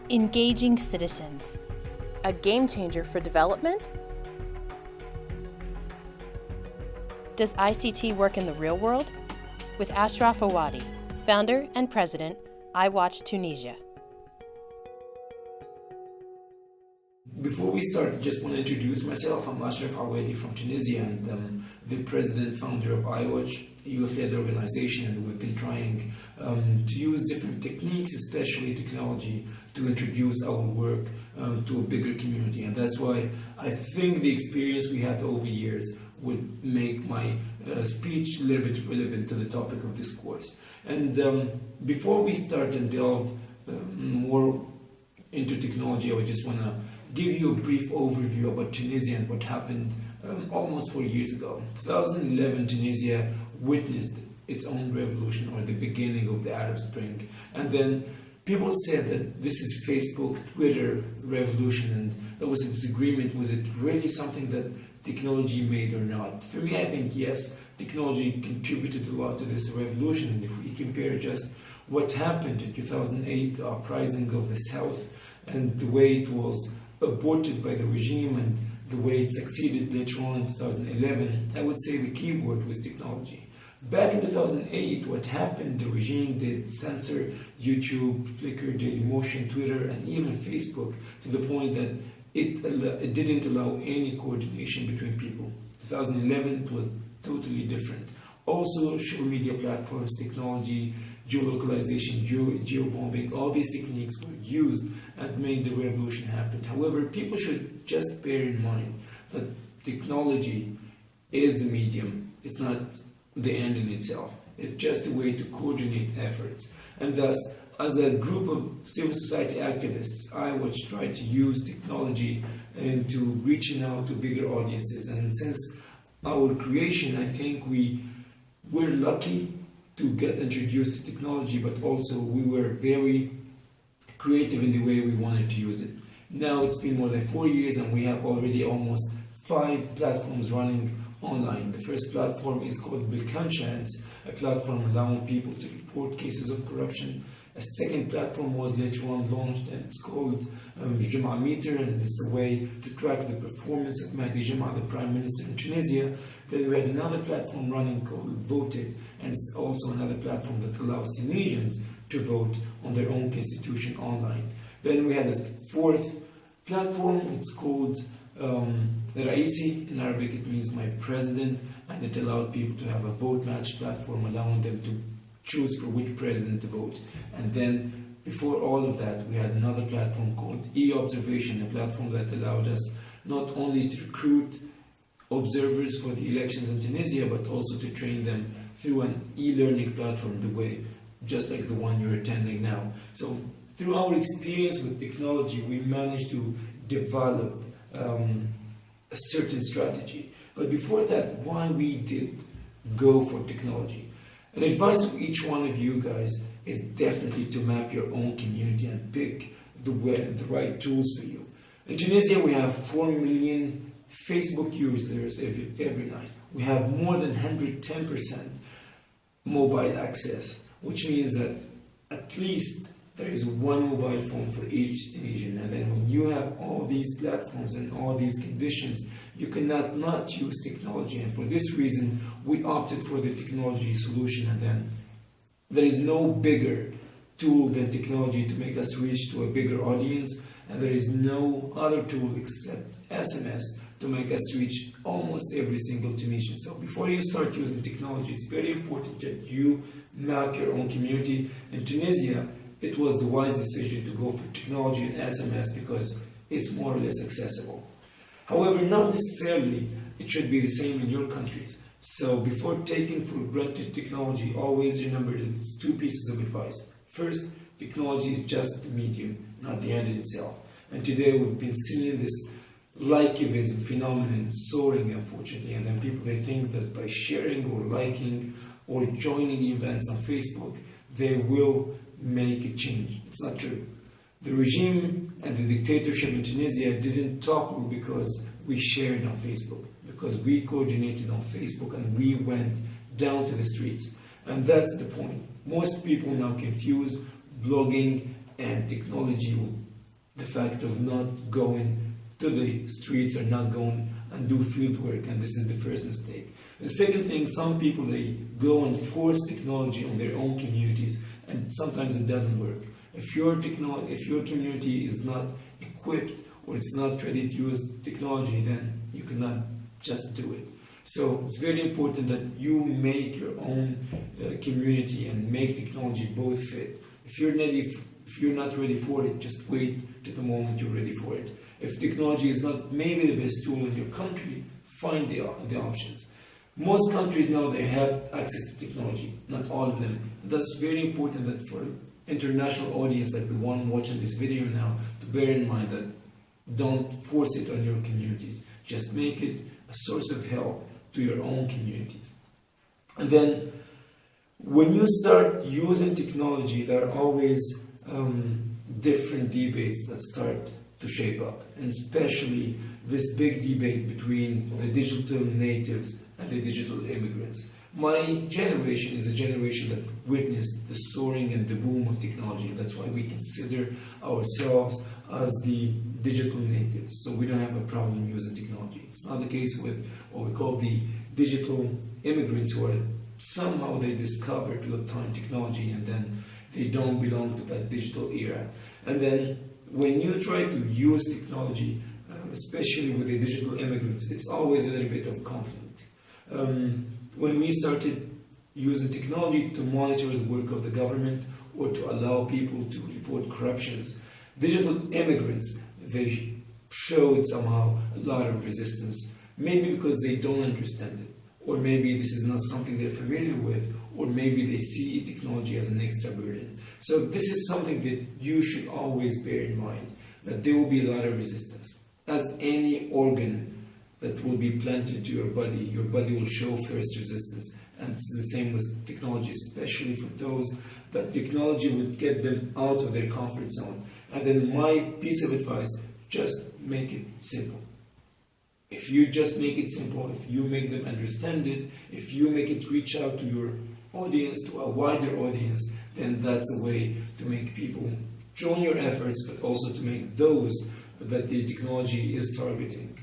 Engaging citizens, a game changer for development? Does ICT work in the real world? With Ashraf Awadi, founder and president, iWatch Tunisia. Before we start, I just want to introduce myself. I'm Ashraf Awadi from Tunisia, and I'm the president, founder of iWatch, a youth-led organization, and we've been trying to use different techniques, especially technology, to introduce our work to a bigger community. And that's why I think the experience we had over years would make my speech a little bit relevant to the topic of this course. And before we start and delve more into technology, I would just want to give you a brief overview about Tunisia and what happened almost 4 years ago. 2011, Tunisia witnessed its own revolution, or the beginning of the Arab Spring. And then people said that this is Facebook, Twitter revolution, and there was a disagreement. Was it really something that technology made or not? For me, I think yes, technology contributed a lot to this revolution. And if we compare just what happened in 2008, the uprising of the South, and the way it was aborted by the regime and the way it succeeded later on in 2011, I would say the key word was technology. Back in 2008, what happened, the regime did censor YouTube, Flickr, Dailymotion, Twitter, and even Facebook, to the point that it didn't allow any coordination between people. 2011, it was totally different. Also, social media platforms, technology, geolocalization, geobombing, all these techniques were used and made the revolution happen. However, people should just bear in mind that technology is the medium. It's not the end in itself. It's just a way to coordinate efforts. And thus, as a group of civil society activists, iWatch tried to use technology into reaching out to bigger audiences. And since our creation, I think we're lucky to get introduced to technology, but also we were very creative in the way we wanted to use it. Now it's been more than 4 years and we have already almost 5 platforms running online. The first platform is called Bilkamsha, and it's a platform allowing people to report cases of corruption. A second platform was later on launched, and it's called Jum'a Meter, and this is a way to track the performance of Mahdi Jum'a, the Prime Minister in Tunisia. Then we had another platform running called Voted, and it's also another platform that allows Tunisians to vote on their own constitution online. Then we had a fourth platform, it's called Raisi. In Arabic it means my president, and it allowed people to have a vote match platform, allowing them to choose for which president to vote. And then before all of that, we had another platform called e-observation, a platform that allowed us not only to recruit observers for the elections in Tunisia, but also to train them through an e-learning platform, the way just like the one you're attending now. So through our experience with technology, we managed to develop a certain strategy. But before that, why we did go for technology? An advice to each one of you guys is definitely to map your own community and pick the right tools for you. In Tunisia, we have 4 million Facebook users every night. We have more than 110% mobile access, which means that at least there is one mobile phone for each Tunisian. And then when you have all these platforms and all these conditions, you cannot not use technology. And for this reason, we opted for the technology solution. And then there is no bigger tool than technology to make us reach to a bigger audience. And there is no other tool except SMS to make us reach almost every single Tunisian. So before you start using technology, it's very important that you map your own community. In Tunisia, it was the wise decision to go for technology and SMS because it's more or less accessible. However, not necessarily it should be the same in your countries. So before taking for granted technology, always remember that it's 2 pieces of advice. First, technology is just the medium, not the end in itself. And today we've been seeing this likeism phenomenon soaring, unfortunately. And then people, they think that by sharing or liking or joining events on Facebook, they will make a change. It's not true. The regime and the dictatorship in Tunisia didn't topple because we shared on Facebook, because we coordinated on Facebook and we went down to the streets. And that's the point. Most people now confuse blogging and technology with the fact of not going to the streets or not going and do field work, and this is the first mistake. The second thing, some people, they go and force technology on their own communities, and sometimes it doesn't work. If your community is not equipped or it's not ready to use technology, then you cannot just do it. So it's very important that you make your own community and make technology both fit. If you're not ready for it, just wait to the moment you're ready for it. If technology is not maybe the best tool in your country, find the options. Most countries now, they have access to technology, not all of them. And that's very important that for international audience like the one watching this video now, to bear in mind that don't force it on your communities. Just make it a source of help to your own communities. And then when you start using technology, there are always different debates that start to shape up, and especially this big debate between the digital natives and the digital immigrants. My generation is a generation that witnessed the soaring and the boom of technology, and that's why we consider ourselves as the digital natives. So we don't have a problem using technology. It's not the case with what we call the digital immigrants, who are somehow they discovered real time technology and then they don't belong to that digital era. And then when you try to use technology, especially with the digital immigrants, it's always a little bit of conflict. When we started using technology to monitor the work of the government or to allow people to report corruptions, digital immigrants, they showed somehow a lot of resistance, maybe because they don't understand it, or maybe this is not something they're familiar with, or maybe they see technology as an extra burden. So this is something that you should always bear in mind, that there will be a lot of resistance. As any organ that will be planted to your body will show first resistance. And it's the same with technology, especially for those that technology would get them out of their comfort zone. And then my piece of advice, just make it simple. If you just make it simple, if you make them understand it, if you make it reach out to your audience, to a wider audience, then that's a way to make people join your efforts, but also to make those that the technology is targeting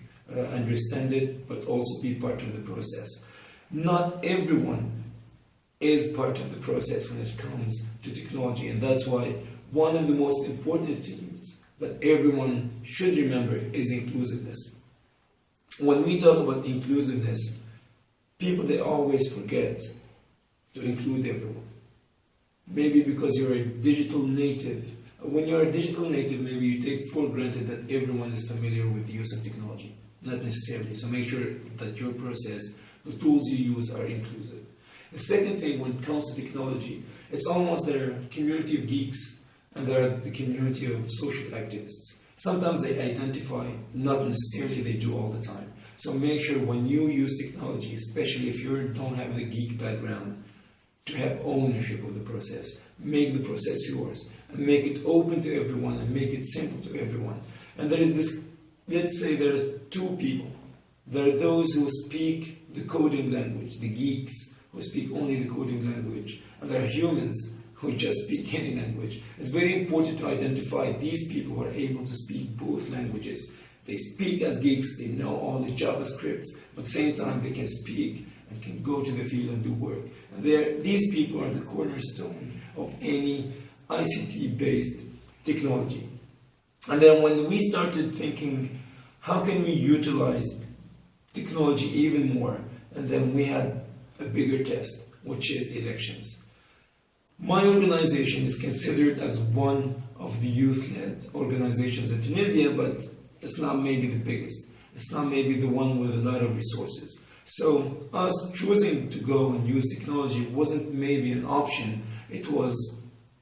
understand it, but also be part of the process. Not everyone is part of the process when it comes to technology, and that's why one of the most important themes that everyone should remember is inclusiveness. When we talk about inclusiveness, people, they always forget to include everyone. Maybe because you're a digital native. When you're a digital native, maybe you take for granted that everyone is familiar with the use of technology. Not necessarily. So make sure that your process, the tools you use, are inclusive. The second thing, when it comes to technology, it's almost there are a community of geeks and there are the community of social activists. Sometimes they identify, not necessarily they do all the time. So make sure when you use technology, especially if you don't have the geek background, to have ownership of the process. Make the process yours and make it open to everyone and make it simple to everyone. And there is this, let's say there's two people. There are those who speak the coding language, the geeks who speak only the coding language, and there are humans who just speak any language. It's very important to identify these people who are able to speak both languages. They speak as geeks, they know all the JavaScripts, but at the same time they can speak and can go to the field and do work. And these people are the cornerstone of any ICT-based technology. And then when we started thinking, how can we utilize technology even more? And then we had a bigger test, which is elections. My organization is considered as one of the youth-led organizations in Tunisia, but it's not maybe the biggest. It's not maybe the one with a lot of resources. So us choosing to go and use technology wasn't maybe an option. It was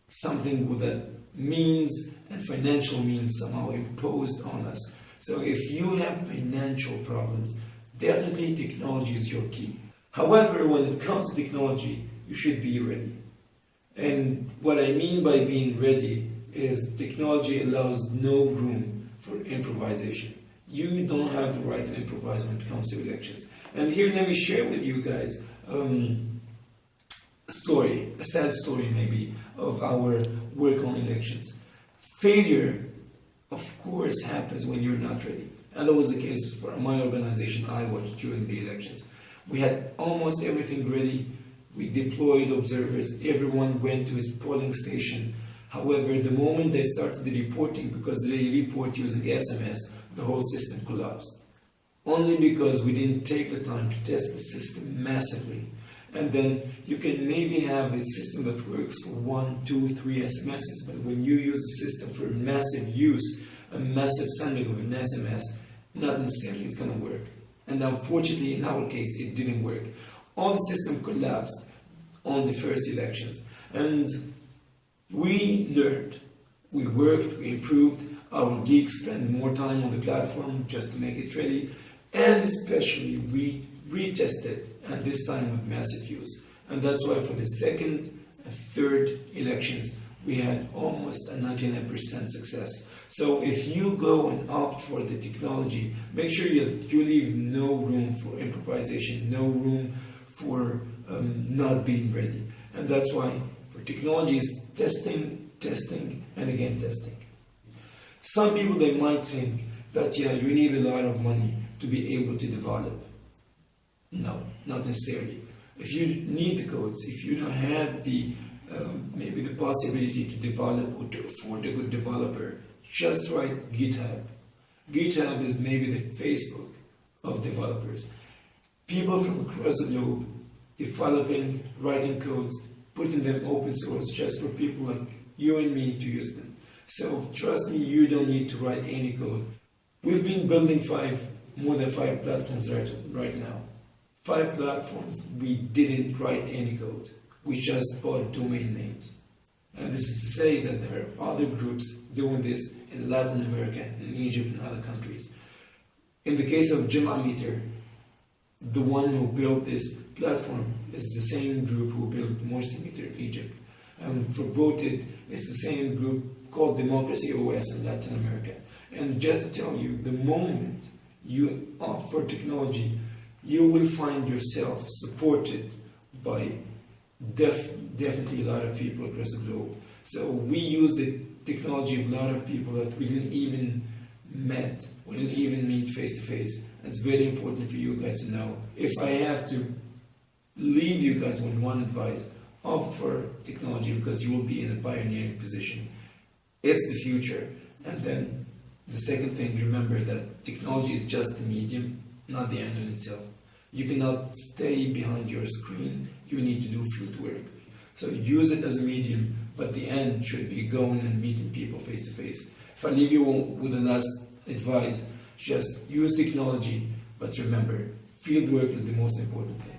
something that means and financial means somehow imposed on us. So if you have financial problems, definitely technology is your key. However, when it comes to technology, you should be ready. And what I mean by being ready is technology allows no room for improvisation. You don't have the right to improvise when it comes to elections. And here, let me share with you guys a story, a sad story maybe, of our work on elections. Failure of course, happens when you're not ready. And that was the case for my organization, iWatch, during the elections. We had almost everything ready. We deployed observers. Everyone went to his polling station. However, the moment they started the reporting, because they report using SMS, the whole system collapsed. Only because we didn't take the time to test the system massively. And then you can maybe have a system that works for 1, 2, 3 SMSs, but when you use the system for massive use, a massive sending of an SMS, not necessarily is going to work. And unfortunately, in our case, it didn't work. All the system collapsed on the first elections. And we learned, we worked, we improved. Our geeks spent more time on the platform just to make it ready. And especially, we retested, and this time with massive use. And that's why for the second and third elections, we had almost a 99% success. So if you go and opt for the technology, make sure you leave no room for improvisation, no room for not being ready. And that's why for technologies, testing, and again testing. Some people, they might think that, yeah, you need a lot of money to be able to develop. No, not necessarily. If you need the codes, if you don't have the maybe the possibility to develop or to afford a good developer, just write GitHub. GitHub is maybe the Facebook of developers. People from across the globe developing, writing codes, putting them open source just for people like you and me to use them. So trust me, you don't need to write any code. We've been building more than 5 platforms right now. 5 platforms, we didn't write any code. We just bought domain names. And this is to say that there are other groups doing this in Latin America, in Egypt, and other countries. In the case of Meter, the one who built this platform is the same group who built Meter in Egypt. For Voted, it's the same group called Democracy OS in Latin America. And just to tell you, the moment you opt for technology, you will find yourself supported by definitely a lot of people across the globe. So we use the technology of a lot of people that we didn't even meet face to face. And it's very important for you guys to know. If I have to leave you guys with one advice, opt for technology because you will be in a pioneering position. It's the future. And then the second thing, remember that technology is just the medium, not the end in itself. You cannot stay behind your screen. You need to do field work. So use it as a medium, but the end should be going and meeting people face to face. If I leave you with the last advice, just use technology, but remember, field work is the most important thing.